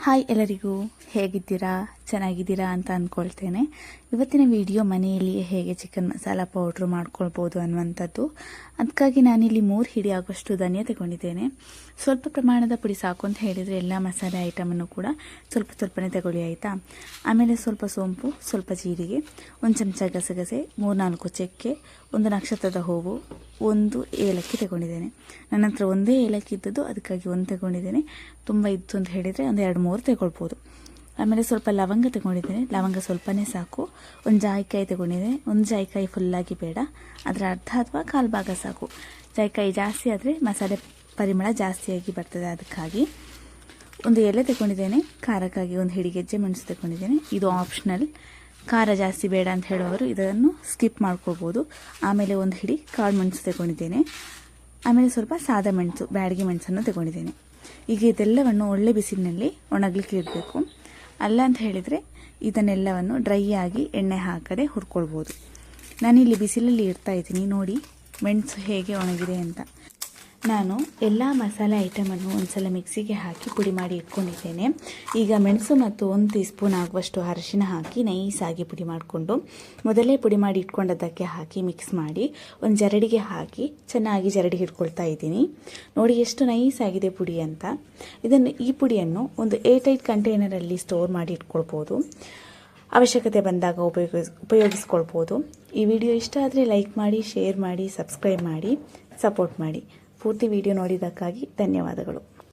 Hi ಎಲ್ಲರಿಗೂ, ಹೇಗಿದ್ದೀರಾ? ಚೆನ್ನಾಗಿದ್ದೀರಾ ಅಂತ ಅಂದ್ಕೊಳ್ತೇನೆ. ಇವತ್ತಿನ ವಿಡಿಯೋ ಮನೆಯಲ್ಲಿಯೇ ಹೇಗೆ ಚಿಕನ್ ಮಸಾಲ ಪೌಡ್ರ್ ಮಾಡ್ಕೊಳ್ಬೋದು ಅನ್ನುವಂಥದ್ದು. ಅದಕ್ಕಾಗಿ ನಾನಿಲ್ಲಿ 3 ಹಿಡಿ ಆಗುವಷ್ಟು ಧನಿಯಾ ತಗೊಂಡಿದ್ದೇನೆ. ಸ್ವಲ್ಪ ಪ್ರಮಾಣದ ಪುಡಿ ಸಾಕು ಅಂತ ಹೇಳಿದರೆ ಎಲ್ಲ ಮಸಾಲೆ ಐಟಮನ್ನು ಕೂಡ ಸ್ವಲ್ಪನೇ ತಗೊಳ್ಳಿ, ಆಯಿತಾ. ಆಮೇಲೆ ಸ್ವಲ್ಪ ಸೋಂಪು, ಸ್ವಲ್ಪ ಜೀರಿಗೆ, 1 ಚಮಚ ಗಸಗಸೆ, 3-4 ಚಕ್ಕೆ, 1 ನಕ್ಷತ್ರದ ಹೂವು, 1 ಏಲಕ್ಕಿ ತಗೊಂಡಿದ್ದೇನೆ. ನನ್ನ ಹತ್ರ ಒಂದೇ ಏಲಕ್ಕಿ ಇದ್ದದ್ದು, ಅದಕ್ಕಾಗಿ 1 ತಗೊಂಡಿದ್ದೇನೆ. ತುಂಬ ಇತ್ತು ಅಂತ ಹೇಳಿದರೆ ಒಂದು 2-3 ತಗೊಳ್ಬೋದು. ಆಮೇಲೆ ಸ್ವಲ್ಪ ಲವಂಗ ತಗೊಂಡಿದ್ದೇನೆ. ಲವಂಗ ಸ್ವಲ್ಪನೇ ಸಾಕು. 1 ಜಾಯಿಕಾಯಿ ತಗೊಂಡಿದ್ದೇನೆ. 1 ಜಾಯಿಕಾಯಿ ಫುಲ್ಲಾಗಿ ಬೇಡ, ಅದರ ಅರ್ಧ ಅಥವಾ 1/4 ಭಾಗ ಸಾಕು. ಜಾಯಿಕಾಯಿ ಜಾಸ್ತಿ ಆದರೆ ಮಸಾಲೆ ಪರಿಮಳ ಜಾಸ್ತಿಯಾಗಿ ಬರ್ತದೆ, ಅದಕ್ಕಾಗಿ 1 ಎಲೆ ತಗೊಂಡಿದ್ದೇನೆ. ಖಾರಕ್ಕಾಗಿ 1 ಹಿಡಿ ಗೆಜ್ಜೆ ಮೆಣಸು ತಗೊಂಡಿದ್ದೇನೆ. ಇದು ಆಪ್ಷನಲ್, ಖಾರ ಜಾಸ್ತಿ ಬೇಡ ಅಂತ ಹೇಳೋರು ಇದನ್ನು ಸ್ಕಿಪ್ ಮಾಡ್ಕೊಳ್ಬೋದು. ಆಮೇಲೆ 1 ಹಿಡಿ ಕಾಳು ಮೆಣಸು ತಗೊಂಡಿದ್ದೇನೆ. ಆಮೇಲೆ ಸ್ವಲ್ಪ ಸಾದಾ ಮೆಣಸು, ಬ್ಯಾಡಗಿ ಮೆಣಸನ್ನು ತಗೊಂಡಿದ್ದೇನೆ. ಈಗ ಇದೆಲ್ಲವನ್ನು ಒಳ್ಳೆ ಬಿಸಿಲಿನಲ್ಲಿ ಒಣಗಲಿಕ್ಕೆ ಇಡಬೇಕು. ಅಲ್ಲ ಅಂತ ಹೇಳಿದರೆ ಇದನ್ನೆಲ್ಲವನ್ನು ಡ್ರೈ ಆಗಿ ಎಣ್ಣೆ ಹಾಕದೆ ಹುರ್ಕೊಳ್ಬೋದು. ನಾನಿಲ್ಲಿ ಬಿಸಿಲಲ್ಲಿ ಇಡ್ತಾ ಇದ್ದೀನಿ, ನೋಡಿ ಮೆಣಸು ಹೇಗೆ ಒಣಗಿದೆ ಅಂತ. ನಾನು ಎಲ್ಲ ಮಸಾಲೆ ಐಟಮನ್ನು ಒಂದ್ಸಲ ಮಿಕ್ಸಿಗೆ ಹಾಕಿ ಪುಡಿ ಮಾಡಿ ಇಟ್ಕೊಂಡಿದ್ದೇನೆ. ಈಗ ಮೆಣಸು ಮತ್ತು 1 ಟೀ ಸ್ಪೂನ್ ಆಗುವಷ್ಟು ಅರಿಶಿನ ಹಾಕಿ ನೈಸಾಗಿ ಪುಡಿ ಮಾಡಿಕೊಂಡು ಮೊದಲೇ ಪುಡಿ ಮಾಡಿ ಇಟ್ಕೊಂಡದ್ದಕ್ಕೆ ಹಾಕಿ ಮಿಕ್ಸ್ ಮಾಡಿ 1 ಜರಡಿಗೆ ಹಾಕಿ ಚೆನ್ನಾಗಿ ಜರಡಿ ಹಿಡ್ಕೊಳ್ತಾ ಇದ್ದೀನಿ. ನೋಡಿ ಎಷ್ಟು ನೈಸ್ ಆಗಿದೆ ಪುಡಿ ಅಂತ. ಈ ಪುಡಿಯನ್ನು ಒಂದು ಏರ್ಟೈಟ್ ಕಂಟೈನರಲ್ಲಿ ಸ್ಟೋರ್ ಮಾಡಿ ಇಟ್ಕೊಳ್ಬೋದು. ಅವಶ್ಯಕತೆ ಬಂದಾಗ ಉಪಯೋಗಿಸ್ಕೊಳ್ಬೋದು. ಈ ವಿಡಿಯೋ ಇಷ್ಟ ಆದರೆ ಲೈಕ್ ಮಾಡಿ, ಶೇರ್ ಮಾಡಿ, ಸಬ್ಸ್ಕ್ರೈಬ್ ಮಾಡಿ, ಸಪೋರ್ಟ್ ಮಾಡಿ. ಪೂರ್ತಿ ವಿಡಿಯೋ ನೋಡಿದ್ದಕ್ಕಾಗಿ ಧನ್ಯವಾದಗಳು.